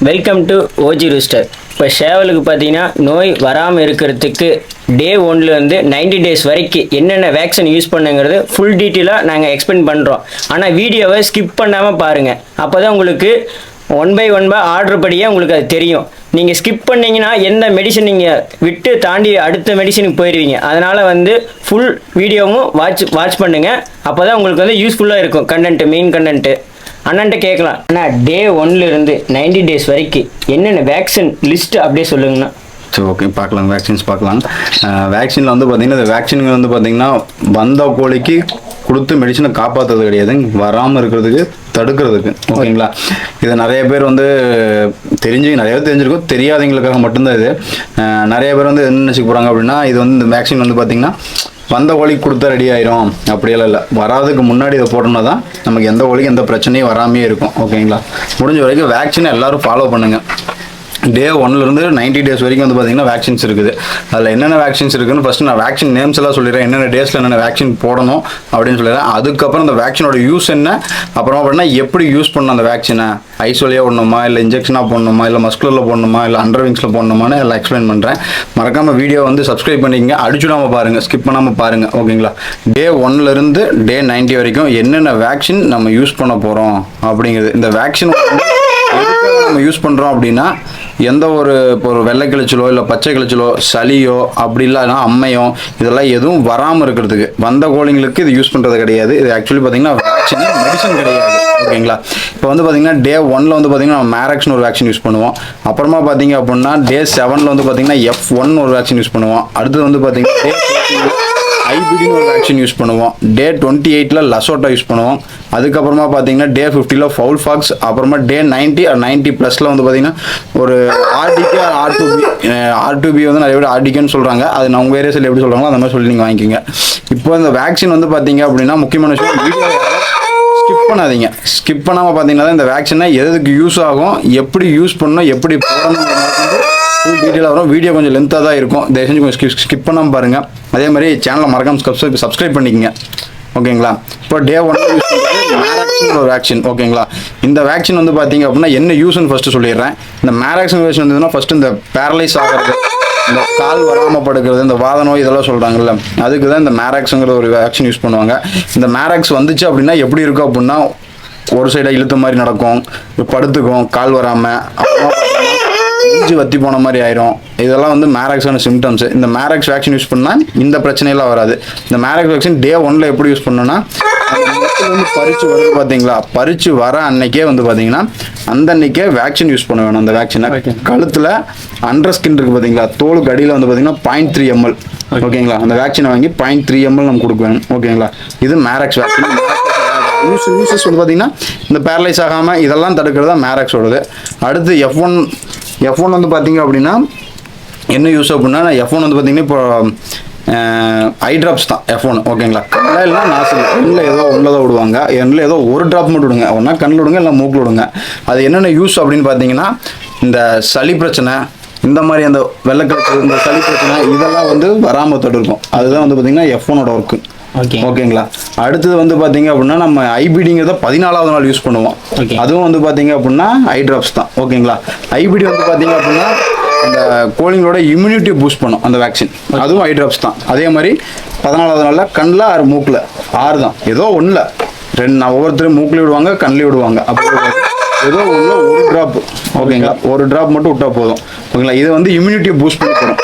Welcome to OG rooster. இப்போ சேவலுக்கு பார்த்தீங்கன்னா நோய் வராமல் இருக்கிறதுக்கு டே 1லேருந்து 90 டேஸ் வரைக்கும் என்னென்ன வேக்சின் யூஸ் பண்ணுங்கிறது ஃபுல் டீட்டெயிலாக நாங்கள் எக்ஸ்பிளைன் பண்ணுறோம். ஆனால் வீடியோவை ஸ்கிப் பண்ணாமல் பாருங்கள். அப்போ தான் உங்களுக்கு ஒன் பை ஆர்டர் படியே உங்களுக்கு அது தெரியும். நீங்கள் ஸ்கிப் பண்ணிங்கன்னா எந்த மெடிசன் நீங்கள் விட்டு தாண்டி அடுத்த மெடிசனுக்கு போயிடுவீங்க. அதனால் ஃபுல் வீடியோவும் வாட்ச் பண்ணுங்கள். அப்போ தான் உங்களுக்கு யூஸ்ஃபுல்லாக இருக்கும் கண்டென்ட்டு, மெயின் கண்டென்ட்டு. அண்ணன்ட்ட கேட்கலாம், ஆனால் டே 1லேருந்து 90 டேஸ் வரைக்கும் என்னென்ன வேக்சின் லிஸ்ட்டு அப்படியே சொல்லுங்கண்ணா. சரி, ஓகே, பார்க்கலாம். வேக்சின்ஸ் பார்க்கலாம். வேக்சினில் பார்த்தீங்கன்னா இந்த வேக்சின் பார்த்தீங்கன்னா வந்த கோழிக்கு கொடுத்து மெடிசனை காப்பாற்றுறது கிடையாது, வராமல் இருக்கிறதுக்கு தடுக்கிறதுக்கு. ஓகேங்களா? இதை நிறைய பேர் நிறைய பேர் தெரிஞ்சிருக்கும், தெரியாதவங்களுக்காக மட்டும்தான் இது. நிறைய பேர் என்ன நினச்சிக்க போகிறாங்க அப்படின்னா, இது இந்த வேக்சின் பார்த்தீங்கன்னா வந்த கோழிக்கு கொடுத்தா ரெடி ஆயிரும், அப்படியெல்லாம் இல்லை. வராதுக்கு முன்னாடி இதை போட்டோம்னா தான் நமக்கு எந்த கோழிக்கு எந்த பிரச்சனையும் வராமே இருக்கும். ஓகேங்களா? முடிஞ்ச வரைக்கும் வேக்சினை எல்லோரும் ஃபாலோ பண்ணுங்கள். டே 1லேருந்து 90 டேஸ் வரைக்கும் பார்த்தீங்கன்னா வேக்சின்ஸ் இருக்குது. அதில் என்னென்ன வேக்சின்ஸ் இருக்குதுன்னு ஃபஸ்ட்டு நான் வேக்சின் நேம்ஸ் எல்லாம் சொல்லிடுறேன். என்னென்ன டேஸில் என்னென்ன வேக்சின் போடணும் அப்படின்னு சொல்லிடுறேன். அதுக்கப்புறம் அந்த வேக்சினோட யூஸ் என்ன, அப்புறமா அப்படின்னா எப்படி யூஸ் பண்ணணும் அந்த வேக்சினை. ஐஸ் வழியாக போடணுமா, இல்லை இன்ஜெக்ஷனாக போடணுமா, இல்லை மஸ்குலரில் போடணுமா, இல்லை அண்டர்விங்ஸில் போடணுமான்னு எல்லாம் எக்ஸ்பிளைன் பண்ணுறேன். மறக்காமல் வீடியோ சப்ஸ்கிரைப் பண்ணிக்கங்க, அடிச்சுடாமல் பாருங்கள், ஸ்கிப் பண்ணாமல் பாருங்கள். ஓகேங்களா? டே 1லேருந்து டே 90 வரைக்கும் என்னென்ன வேக்சின் நம்ம யூஸ் பண்ண போகிறோம் அப்படிங்கிறது. இந்த வேக்சின் நம்ம யூஸ் பண்ணுறோம் அப்படின்னா எந்த ஒரு வெள்ளை கிழிச்சலோ இல்லை பச்சை கிழிச்சலோ சளியோ அப்படி இல்லைன்னா அம்மையோ இதெல்லாம் எதுவும் வராமல் இருக்கிறதுக்கு வந்த கோழிங்களுக்கு இது யூஸ் பண்ணுறது கிடையாது. இது ஆக்சுவலி பார்த்தீங்கன்னா வேக்சின், மெடிசன் கிடையாது. ஓகேங்களா? இப்போ பார்த்தீங்கன்னா டே 1ல் பார்த்தீங்கன்னா நம்ம மேரக்ஸ்னு ஒரு வேக்சின் யூஸ் பண்ணுவோம். அப்புறமா பார்த்தீங்க அப்படின்னா டே 7ல் பார்த்தீங்கன்னா F1 ஒரு வேக்சின் யூஸ் பண்ணுவோம். அடுத்தது பார்த்தீங்கன்னா டே 14 ஐபிடின்னு ஒரு வேக்சின் யூஸ் பண்ணுவோம். டே 28ல் லசோட்டா யூஸ் பண்ணுவோம். அதுக்கப்புறமா பார்த்தீங்கன்னா டே 50ல் ஃபவுல் ஃபாக்ஸ். அப்புறமா டே 90 or 90+ பார்த்தீங்கன்னா ஒரு ஆர்டிகே R2B நிறைய பேர் ஆர்டிகேன்னு சொல்கிறாங்க. அது நான் உங்கள் ஏரியாஸில் எப்படி சொல்கிறாங்களோ அந்த மாதிரி சொல்லி நீங்கள் வாங்கிக்கோங்க. இப்போ இந்த வேக்சின் பார்த்தீங்க அப்படின்னா முக்கியமான விஷயம், வீடியோ ஸ்கிப் பண்ணாதீங்க. ஸ்கிப் பண்ணாமல் பார்த்தீங்கன்னா இந்த வேக்சினை எதுக்கு யூஸ் ஆகும், எப்படி யூஸ் பண்ணணும், எப்படி போடணும் ஃபுல் டீட்டெயிலாக வரும். வீடியோ கொஞ்சம் லென்த்தாக தான் இருக்கும், தயவு செஞ்சு கொஞ்சம் ஸ்கிப் பண்ணாமல் பாருங்கள். அதே மாதிரி சேனலை மறக்காமல் சப்ஸ்கிரைப் பண்ணிக்கங்க. ஓகேங்களா? இப்போ டே 1 யூஸ் பண்ணுறது மேராக்ஸ்னு ஒரு வேக்சின். ஓகேங்களா? இந்த வேக்சின் பார்த்தீங்க அப்படின்னா என்ன யூஸ்ன்னு ஃபஸ்ட்டு சொல்லிடுறேன். இந்த மேராக்சின் வேக்சின் வந்ததுன்னா ஃபஸ்ட்டு இந்த பேரலைஸ் ஆகிறது, இந்த கால் வராமல் படுக்கிறது, இந்த வாத நோய் இதெல்லாம் சொல்கிறாங்கல்ல, அதுக்கு தான் இந்த மேராக்ஸுங்கிற ஒரு வேக்சின் யூஸ் பண்ணுவாங்க. இந்த மேராக்ஸ் வந்துச்சு அப்படின்னா எப்படி இருக்கும் அப்படின்னா ஒரு சைடாக இழுத்த மாதிரி நடக்கும், படுத்துக்கும், கால் வராமல், அப்புறமா இஞ்சி வத்தி போன மாதிரி ஆயிரும். இதெல்லாம் மேராக்ஸான சிம்டம்ஸ். இந்த மேராக்ஸ் வேக்சின் யூஸ் பண்ணால் இந்த பிரச்சனையெல்லாம் வராது. இந்த மேராக்ஸ் வேக்சின் டே 1ல் எப்படி யூஸ் பண்ணணும்னா, பறிச்சு வருது பார்த்தீங்களா, பறிச்சு வர அன்னைக்கே பார்த்தீங்கன்னா அந்த அன்னைக்கே வேக்சின் யூஸ் பண்ண வேணும். அந்த வேக்சினை கழுத்தில் அண்டர் ஸ்கின் இருக்குது பார்த்தீங்களா, தோலுக்கு அடியில் பார்த்தீங்கன்னா 0.3 ml. ஓகேங்களா? அந்த வேக்சினை வாங்கி 0.3 ml நம்ம கொடுக்க வேணும். ஓகேங்களா? இது மேராக்ஸ் வேக்சின். யூசஸ் பார்த்தீங்கன்னா இந்த பேரலைஸ் ஆகாமல் இதெல்லாம் தடுக்கிறதா மேராக்ஸோடது. அடுத்து F1 பார்த்தீங்க அப்படின்னா என்ன யூஸ் அப்படின்னா, F1 பார்த்தீங்கன்னா இப்போ ஐ ட்ராப்ஸ் தான் F1. ஓகேங்களா? கண்ணில் நாசில் கண்ணில் ஏதோ உள்ளதாக விடுவாங்க, எண்ணில் ஏதோ ஒரு ட்ராப் மட்டும் விடுங்க, ஒன்றா கண்ணில் விடுங்க இல்லை மூக்கில் விடுங்க. அது என்னென்ன யூஸ் அப்படின்னு பார்த்தீங்கன்னா, இந்த சளி பிரச்சனை, இந்த மாதிரி அந்த வெள்ளைக்கழுத்து, இந்த சளி பிரச்சனை இதெல்லாம் வராமல் தடுக்கும். அதுதான் பார்த்தீங்கன்னா F1ஓட ஒர்க்கு. ஓகேங்களா? அடுத்தது பார்த்தீங்க அப்படின்னா நம்ம ஐபிடிங்கிறத 14வது நாள் யூஸ் பண்ணுவோம். அதுவும் பார்த்தீங்க அப்படின்னா ஐ ட்ராப்ஸ் தான். ஓகேங்களா? ஐபிடி பார்த்தீங்க அப்படின்னா அந்த கோழிங்களோட இம்யூனிட்டியை பூஸ்ட் பண்ணும் அந்த வேக்சின், அதுவும் ஐ ட்ராப்ஸ் தான். அதே மாதிரி 14வது நாளில் கண்ணில் ஆறு மூக்கில் 6 தான், ஏதோ ஒன்றில் 2 ஒவ்வொருத்தரும் மூக்கில் விடுவாங்க, கண்ணில் விடுவாங்க. அப்போ ஏதோ ஒன்றில் ஒரு ட்ராப். ஓகேங்களா? ஒரு ட்ராப் மட்டும் விட்டால் போதும். ஓகேங்களா? இது இம்யூனிட்டியை பூஸ்ட் பண்ணி தரும்.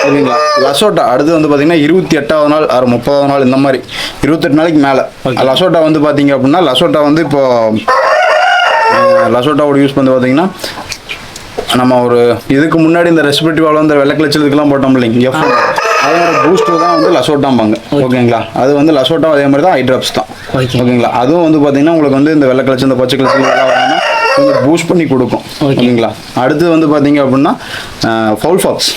ஓகேங்களா? லசோட்டா அடுத்து பார்த்தீங்கன்னா 28வது நாள் ஆறு 30வது நாள், இந்த மாதிரி 28 நாளைக்கு மேலே லசோட்டா பார்த்தீங்க அப்படின்னா லசோட்டா இப்போ லசோட்டாவோட யூஸ் பார்த்தீங்கன்னா நம்ம ஒரு இதுக்கு முன்னாடி இந்த ரெஸ்பிரேட்டிவ் வால்வு இந்த வெள்ளைக்கிழச்சலுக்கெல்லாம் போட்டோம் இல்லைங்க, அதோட பூஸ்டர் தான் லசோட்டாம்பாங்க. ஓகேங்களா? அது லசோட்டா அதே மாதிரி தான் ஐ ட்ராப்ஸ் தான். ஓகேங்களா? அதுவும் பார்த்தீங்கன்னா உங்களுக்கு இந்த வெள்ளைக்கிழச்சி, இந்த பச்சை கிழச்சி வராமல் கொஞ்சம் பூஸ்ட் பண்ணி கொடுக்கும். ஓகேங்களா? அடுத்து பார்த்தீங்க அப்படின்னா ஃபவுல் ஃபாக்ஸ்.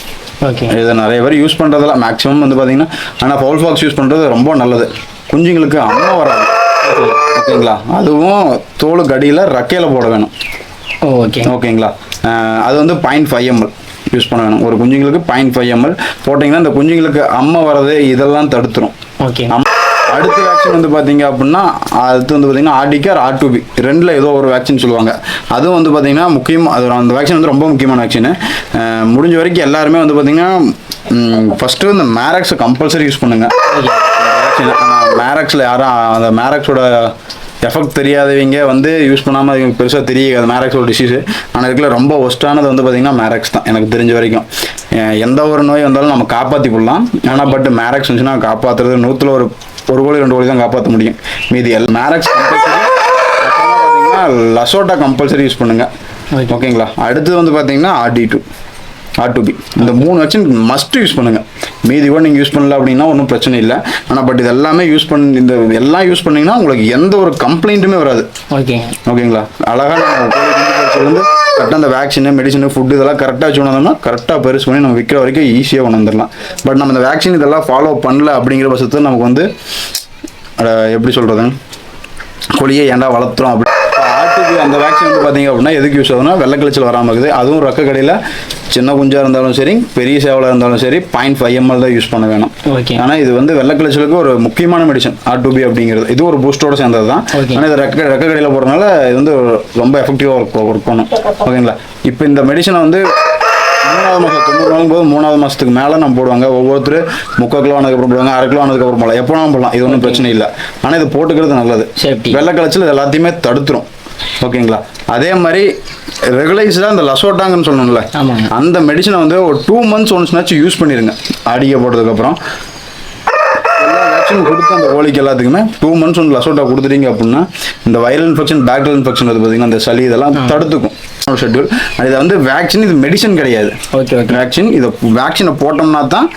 இதை நிறைய பேர் யூஸ் பண்ணுறதில்ல, மேக்ஸிமம் பார்த்தீங்கன்னா. ஆனால் ஃபவுல் ஃபாக்ஸ் யூஸ் பண்ணுறது ரொம்ப நல்லது. குஞ்சுங்களுக்கு அம்மா வராது. ஓகேங்களா? அதுவும் தோலுக்கு அடியில் ரக்கையில் போட வேணும். ஓகேங்களா? அது 0.5 ml யூஸ் பண்ண வேணும். ஒரு குஞ்சுங்களுக்கு 0.5 ml போட்டிங்கன்னா இந்த குஞ்சுங்களுக்கு அம்மா வர்றது இதெல்லாம் தடுத்துரும். அடுத்த வேக்சின் வந்து பார்த்தீங்க அப்படின்னா அடுத்து வந்து பார்த்தீங்கன்னா ஆர்டிகேர் R2B ரெண்டில் ஏதோ ஒரு வேக்சின் சொல்லுவாங்க. அதுவும் வந்து பார்த்தீங்கன்னா அது அந்த வேக்சின் வந்து ரொம்ப முக்கியமான வேக்சின். முடிஞ்ச வரைக்கும் எல்லாருமே வந்து பார்த்தீங்கன்னா ஃபஸ்ட்டு இந்த மேரக்ஸை கம்பல்சரி யூஸ் பண்ணுங்கள். மேரக்ஸில் யாரும் அந்த மேரக்ஸோட எஃபெக்ட் தெரியாதவங்க வந்து யூஸ் பண்ணாமல் அது பெருசாக தெரியாது மேரக்ஸோட டிசீஸு. ஆனால் இதுக்குள்ள ரொம்ப ஒஸ்ட்டானது வந்து பார்த்திங்கன்னா மேரக்ஸ் தான் எனக்கு தெரிஞ்ச வரைக்கும். எந்த ஒரு நோய் வந்தாலும் நம்ம காப்பாற்றி கொள்ளலாம். ஆனால் பட் மேரக்ஸ் வந்துச்சுன்னா காப்பாற்றுறது 100ல் ஒரு கோழி 2 கோழி தான் காப்பாற்ற முடியும். மீதி மேரக்ஸ் கம்பல்சரி. பார்த்தீங்கன்னா லசோட்டா கம்பல்சரி யூஸ் பண்ணுங்கள். ஓகேங்களா. அடுத்தது வந்து பார்த்தீங்கன்னா R2B இந்த 3 வேக்சின் மஸ்ட் யூஸ் பண்ணுங்கள். மீதி கூட நீங்கள் யூஸ் பண்ணல அப்படின்னா ஒன்றும் பிரச்சனை இல்லை. ஆனால் பட் இது எல்லாமே எல்லாம் யூஸ் பண்ணிங்கன்னா உங்களுக்கு எந்த ஒரு கம்ப்ளைண்ட்டுமே வராது. ஓகேங்களா. அழகாக நம்ம கரெக்டாக அந்த வேக்சின் மெடிசன் ஃபுட் இதெல்லாம் கரெக்டாக வச்சு கொண்டு கரெக்டாக பெருசு பண்ணி நம்ம விற்கிற வரைக்கும் ஈஸியாக கொண்டு வந்துடலாம். பட் நம்ம இந்த வேக்சின் இதெல்லாம் ஃபாலோ பண்ணல அப்படிங்கிற பட்சத்தில் நமக்கு வந்து எப்படி சொல்கிறது கோழியை ஏன்டா வளர்த்துறோம் அப்படி. R2B அந்த வேக்சின் வந்து பார்த்தீங்க அப்படின்னா எதுக்கு யூஸ் ஆகுதுன்னா வெள்ளைக்கிழச்சல் வராமல் இருக்குது. அதுவும் ரெக்க கடையில் சின்ன குஞ்சாக இருந்தாலும் சரி பெரிய சேவலாக இருந்தாலும் சரி 0.5 ml தான் யூஸ் பண்ண வேணும். ஆனால் இது வந்து வெள்ளைக்கிழச்சலுக்கு ஒரு முக்கியமான மெடிசன் R2B அப்படிங்கிறது. இது ஒரு பூஸ்டோட சேர்ந்தது தான். ஆனால் இது ரெக்க கடையில் போடுறதுனால இது வந்து ரொம்ப எஃபெக்டிவாக ஒர்க் பண்ணும். ஓகேங்களா. இப்போ இந்த மெடிசனை வந்து 3வது மாதம் 90 நாளும் போது 3வது மாதத்துக்கு மேலே நம்ம போடுவாங்க. ஒவ்வொருத்தர் 3/4 கிலோ ஆனதுக்கப்புறம் போடுவாங்க, 1/2 கிலோ ஆனதுக்கப்புறம் போடலாம், எப்போ வேணாலும் போடலாம். இது ஒன்றும் பிரச்சனை இல்லை. ஆனால் இது போட்டுக்கிறது நல்லது. வெள்ளைக்கிழச்சல் இது எல்லாத்தையுமே தடுத்துரும். ஓகேங்களா. அதே மாதிரி ரெகுலைஸ்டாக இந்த லசோட்டாங்கன்னு சொல்லணும்ல அந்த மெடிசனை வந்து ஒரு 2 months ஒன்ஸ்னாச்சும் யூஸ் பண்ணிடுங்க. ஆடிக்கை போட்டதுக்கப்புறம் எல்லா வேக்சின் கொடுத்து அந்த கோழிக்கு எல்லாத்துக்குமே 2 months ஒன்று லசோட்டா கொடுத்துட்டீங்க அப்படின்னா இந்த வைரல் இன்ஃபெக்ஷன் பேக்டீரியல் இன்ஃபெக்ஷன் வந்து பார்த்தீங்கன்னா அந்த சளி இதெல்லாம் தடுத்துக்கும். ஷெட்யூல் இதை வந்து வேக்சின் இது மெடிசன் கிடையாது. வேக்சின் இதை வேக்சினை போட்டோம்னா தான்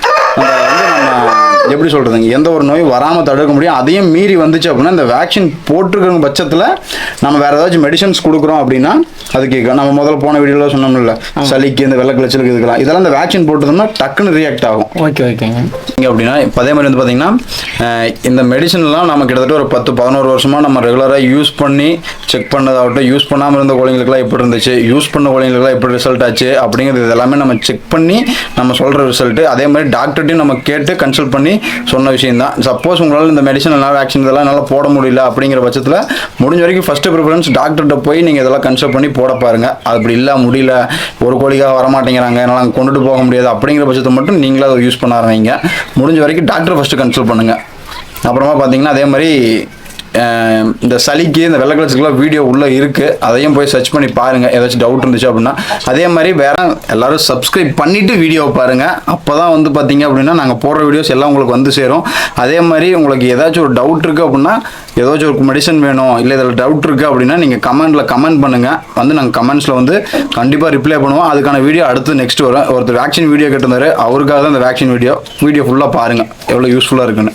அந்த வந்து நம்ம எப்படி சொல்கிறதுங்க எந்த ஒரு நோய் வராமல் தடுக்க முடியும். அதையும் மீறி வந்துச்சு அப்படின்னா இந்த வேக்சின் போட்டிருக்கிற பட்சத்தில் நம்ம வேறு ஏதாச்சும் மெடிசன்ஸ் கொடுக்குறோம் அப்படின்னா அதுக்கு நம்ம முதல்ல போன வீடியோவில் சொன்னோம்ல சளிக்கு இந்த வெள்ளைக்கிழச்சலுக்கு இதுக்கெல்லாம் இதெல்லாம் இந்த வேக்சின் போட்டுருந்தோம்னா டக்குன்னு ரியாக்ட் ஆகும். ஓகேங்க. அப்படின்னா இப்போ அதே மாதிரி வந்து பார்த்தீங்கன்னா இந்த மெடிசன்லாம் நம்ம கிட்டத்தட்ட ஒரு 10-11 வருஷமாக நம்ம ரெகுலராக யூஸ் பண்ணி செக் பண்ணதாகட்டும், யூஸ் பண்ணாமல் இருந்த கோழிங்களுக்குலாம் எப்படி இருந்துச்சு, யூஸ் பண்ண கோழிங்களுக்குலாம் எப்படி ரிசல்ட் ஆச்சு அப்படிங்கிறது எல்லாமே நம்ம செக் பண்ணி நம்ம சொல்கிற ரிசல்ட்டு. அதே மாதிரி டாக்டர்ட்டையும் நம்ம கேட்டு கன்சல்ட் பண்ணி சொன்ன விஷயம் தான். சப்போஸ் உங்களால் இந்த மெடிசன் எல்லாம் வேக்சின் இதெல்லாம் என்னால் போட முடியல அப்படிங்கிற பட்சத்தில் முடிஞ்ச வரைக்கும் ஃபஸ்ட்டு ப்ரிஃபரன்ஸ் டாக்டர்கிட்ட போய் நீங்கள் இதெல்லாம் கன்சல்ட் பண்ணி போட பாருங்கள். அப்படி இல்லை முடியல ஒரு கோழிக்காக வரமாட்டேங்கிறாங்க என்னால் அங்கே கொண்டுட்டு போக முடியாது அப்படிங்கிற பட்சத்தை மட்டும் நீங்களே அதை யூஸ் பண்ண ஆரம்பிங்க. முடிஞ்ச வரைக்கும் டாக்டர் ஃபஸ்ட்டு கன்சல்ட் பண்ணுங்கள். அப்புறமா பார்த்தீங்கன்னா அதே மாதிரி இந்த சளிக்கு இந்த வெள்ளைக்கிழச்சலுக்குலாம் வீடியோ உள்ளே இருக்குது. அதையும் போய் சர்ச் பண்ணி பாருங்கள் ஏதாச்சும் டவுட் இருந்துச்சு அப்படின்னா. அதே மாதிரி வேறு எல்லோரும் சப்ஸ்கிரைப் பண்ணிவிட்டு வீடியோவை பாருங்கள். அப்போ தான் வந்து பார்த்தீங்க அப்படின்னா நாங்கள் போடுற வீடியோஸ் எல்லாம் உங்களுக்கு வந்து சேரும். அதே மாதிரி உங்களுக்கு ஏதாச்சும் ஒரு டவுட் இருக்குது அப்படின்னா ஏதாச்சும் ஒரு மெடிசன் வேணும் இல்லை இதில் டவுட் இருக்குது அப்படின்னா நீங்கள் கமெண்ட் பண்ணுங்கள். வந்து நாங்கள் கமெண்ட்ஸில் வந்து கண்டிப்பாக ரிப்ளை பண்ணுவோம். அதுக்கான வீடியோ அடுத்து நெக்ஸ்ட் வரும். ஒருத்தர் வேக்சின் வீடியோ கேட்டிருந்தாரு, அவருக்காக தான் இந்த வேக்சின் வீடியோ ஃபுல்லாக பாருங்கள் எவ்வளோ யூஸ்ஃபுல்லாக இருக்குன்னு.